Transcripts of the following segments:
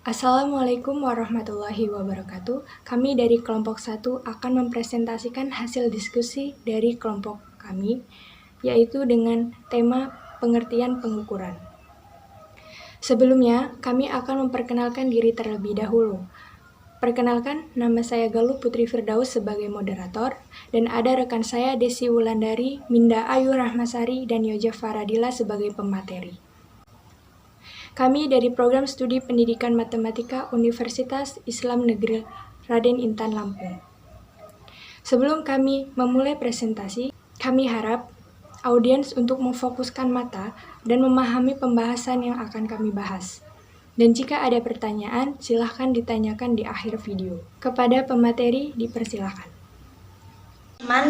Assalamualaikum warahmatullahi wabarakatuh. Kami dari kelompok 1 akan mempresentasikan hasil diskusi dari kelompok kami, yaitu dengan tema pengertian pengukuran. Sebelumnya, kami akan memperkenalkan diri terlebih dahulu. Perkenalkan, nama saya Galuh Putri Firdaus sebagai moderator, dan ada rekan saya Desi Wulandari, Minda Ayu Rahmasari, dan Yoja Faradila sebagai pemateri. Kami dari Program Studi Pendidikan Matematika Universitas Islam Negeri Raden Intan Lampung. Sebelum kami memulai presentasi, kami harap audiens untuk memfokuskan mata dan memahami pembahasan yang akan kami bahas. Dan jika ada pertanyaan, silahkan ditanyakan di akhir video. Kepada pemateri, dipersilahkan.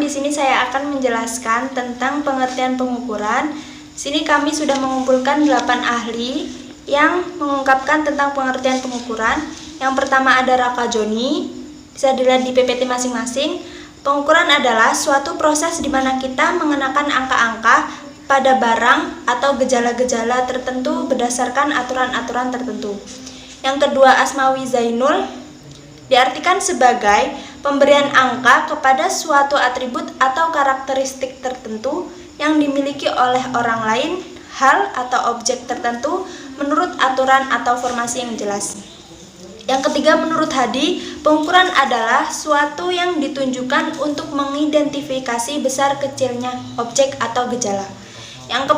Di sini saya akan menjelaskan tentang pengertian pengukuran. Sini kami sudah mengumpulkan 8 ahli yang mengungkapkan tentang pengertian pengukuran. Yang pertama ada Raka Joni, bisa dilihat di PPT masing-masing. Pengukuran adalah suatu proses di mana kita mengenakan angka-angka pada barang atau gejala-gejala tertentu berdasarkan aturan-aturan tertentu. Yang kedua Asmawi Zainul, diartikan sebagai pemberian angka kepada suatu atribut atau karakteristik tertentu yang dimiliki oleh orang lain, hal atau objek tertentu menurut aturan atau formasi yang jelas. Yang ketiga menurut Hadi, pengukuran adalah suatu yang ditunjukkan untuk mengidentifikasi besar kecilnya objek atau gejala. Yang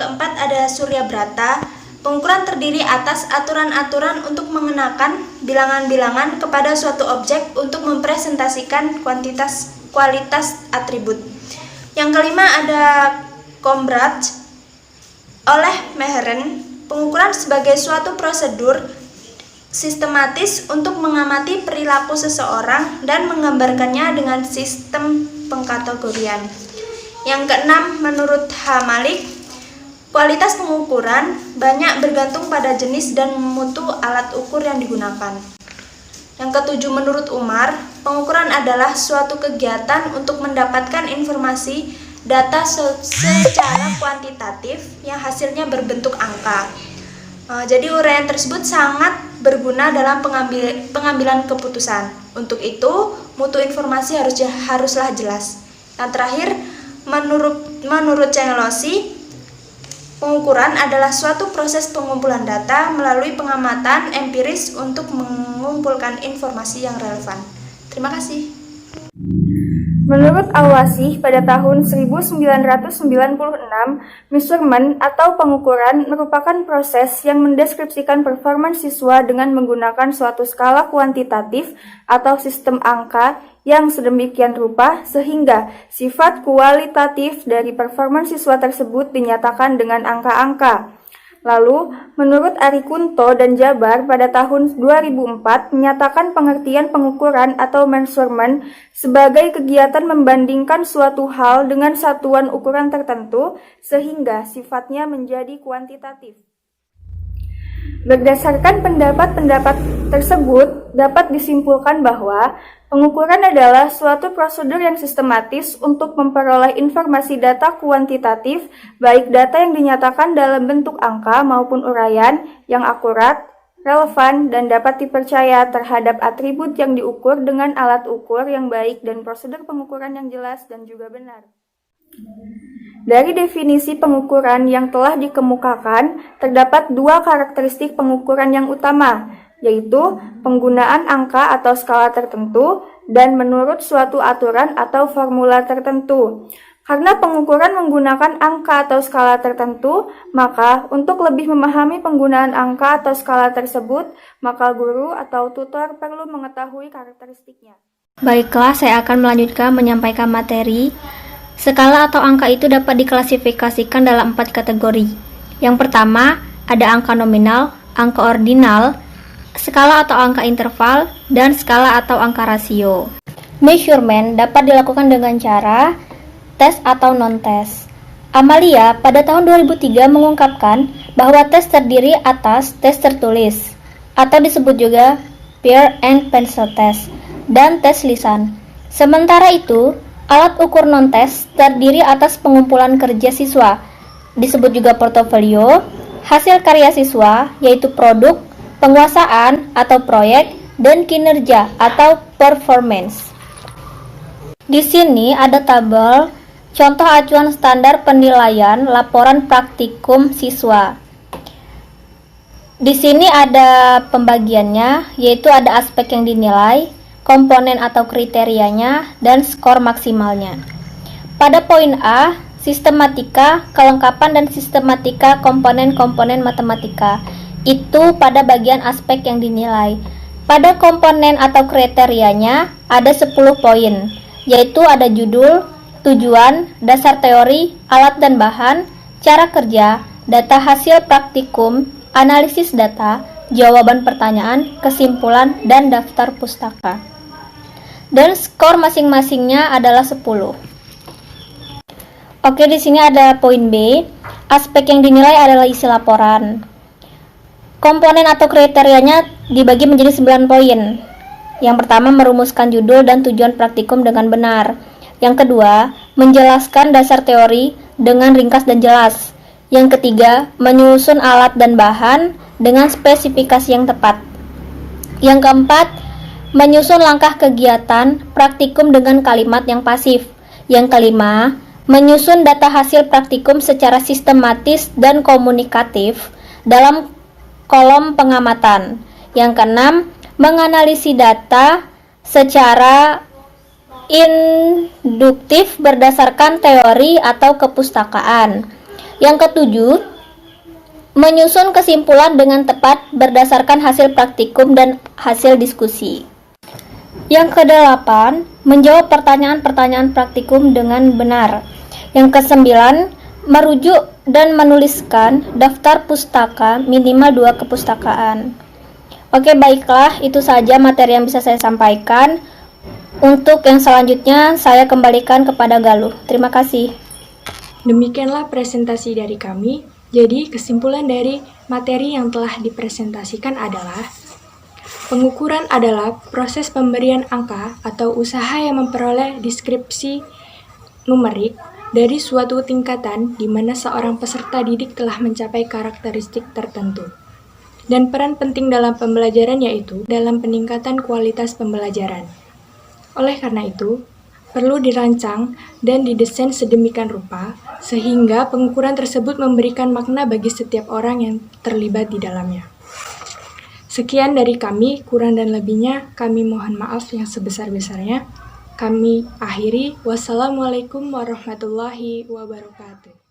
keempat ada Surya Brata, pengukuran terdiri atas aturan-aturan untuk mengenakan bilangan-bilangan kepada suatu objek untuk mempresentasikan kualitas atribut. Yang kelima ada Kombraj oleh Meheren, pengukuran sebagai suatu prosedur sistematis untuk mengamati perilaku seseorang dan menggambarkannya dengan sistem pengkategorian. Yang keenam, menurut H. Malik, kualitas pengukuran banyak bergantung pada jenis dan mutu alat ukur yang digunakan. Yang ketujuh, menurut Umar, pengukuran adalah suatu kegiatan untuk mendapatkan informasi data secara kuantitatif yang hasilnya berbentuk angka. Jadi uraian tersebut sangat berguna dalam pengambilan keputusan. Untuk itu, mutu informasi haruslah jelas. Yang terakhir, menurut Cengelosi, pengukuran adalah suatu proses pengumpulan data melalui pengamatan empiris untuk mengumpulkan informasi yang relevan. Terima kasih. Menurut Al-Wasih, pada tahun 1996, measurement atau pengukuran merupakan proses yang mendeskripsikan performance siswa dengan menggunakan suatu skala kuantitatif atau sistem angka yang sedemikian rupa sehingga sifat kualitatif dari performance siswa tersebut dinyatakan dengan angka-angka. Lalu, menurut Ari Kunto dan Jabar pada tahun 2004 menyatakan pengertian pengukuran atau measurement sebagai kegiatan membandingkan suatu hal dengan satuan ukuran tertentu sehingga sifatnya menjadi kuantitatif. Berdasarkan pendapat-pendapat tersebut, dapat disimpulkan bahwa pengukuran adalah suatu prosedur yang sistematis untuk memperoleh informasi data kuantitatif, baik data yang dinyatakan dalam bentuk angka maupun uraian yang akurat, relevan, dan dapat dipercaya terhadap atribut yang diukur dengan alat ukur yang baik dan prosedur pengukuran yang jelas dan juga benar. Dari definisi pengukuran yang telah dikemukakan, terdapat dua karakteristik pengukuran yang utama, yaitu penggunaan angka atau skala tertentu dan menurut suatu aturan atau formula tertentu. Karena pengukuran menggunakan angka atau skala tertentu, maka untuk lebih memahami penggunaan angka atau skala tersebut, maka guru atau tutor perlu mengetahui karakteristiknya. Baiklah, saya akan melanjutkan menyampaikan materi. Skala atau angka itu dapat diklasifikasikan dalam 4 kategori. Yang pertama, ada angka nominal, angka ordinal, skala atau angka interval, dan skala atau angka rasio. Measurement dapat dilakukan dengan cara tes atau non-tes. Amalia pada tahun 2003 mengungkapkan bahwa tes terdiri atas tes tertulis, atau disebut juga pair and pencil test, dan tes lisan. Sementara itu, alat ukur non-tes terdiri atas pengumpulan kerja siswa, disebut juga portofolio, hasil karya siswa, yaitu produk, penguasaan atau proyek, dan kinerja atau performance. Di sini ada tabel contoh acuan standar penilaian laporan praktikum siswa. Di sini ada pembagiannya, yaitu ada aspek yang dinilai, komponen atau kriterianya, dan skor maksimalnya. Pada poin A, sistematika, kelengkapan dan sistematika komponen-komponen matematika. Itu pada bagian aspek yang dinilai. Pada komponen atau kriterianya ada 10 poin, yaitu ada judul, tujuan, dasar teori, alat dan bahan, cara kerja, data hasil praktikum, analisis data, jawaban pertanyaan, kesimpulan, dan daftar pustaka. Dan skor masing-masingnya adalah 10. Oke, di sini ada poin B. Aspek yang dinilai adalah isi laporan. Komponen atau kriterianya dibagi menjadi 9 poin. Yang pertama, merumuskan judul dan tujuan praktikum dengan benar. Yang kedua, menjelaskan dasar teori dengan ringkas dan jelas. Yang ketiga, menyusun alat dan bahan dengan spesifikasi yang tepat. Yang keempat, menyusun langkah kegiatan praktikum dengan kalimat yang pasif. Yang kelima, menyusun data hasil praktikum secara sistematis dan komunikatif dalam kolom pengamatan. Yang keenam, menganalisis data secara induktif berdasarkan teori atau kepustakaan. Yang ketujuh, menyusun kesimpulan dengan tepat berdasarkan hasil praktikum dan hasil diskusi. Yang kedelapan, menjawab pertanyaan-pertanyaan praktikum dengan benar. Yang kesembilan, merujuk dan menuliskan daftar pustaka minimal 2 kepustakaan. Oke, baiklah, itu saja materi yang bisa saya sampaikan. Untuk yang selanjutnya, saya kembalikan kepada Galuh. Terima kasih. Demikianlah presentasi dari kami. Jadi, kesimpulan dari materi yang telah dipresentasikan adalah pengukuran adalah proses pemberian angka atau usaha yang memperoleh deskripsi numerik dari suatu tingkatan di mana seorang peserta didik telah mencapai karakteristik tertentu. Dan peran penting dalam pembelajaran yaitu dalam peningkatan kualitas pembelajaran. Oleh karena itu, perlu dirancang dan didesain sedemikian rupa sehingga pengukuran tersebut memberikan makna bagi setiap orang yang terlibat di dalamnya. Sekian dari kami, kurang dan lebihnya kami mohon maaf yang sebesar-besarnya. Kami akhiri. Wassalamualaikum warahmatullahi wabarakatuh.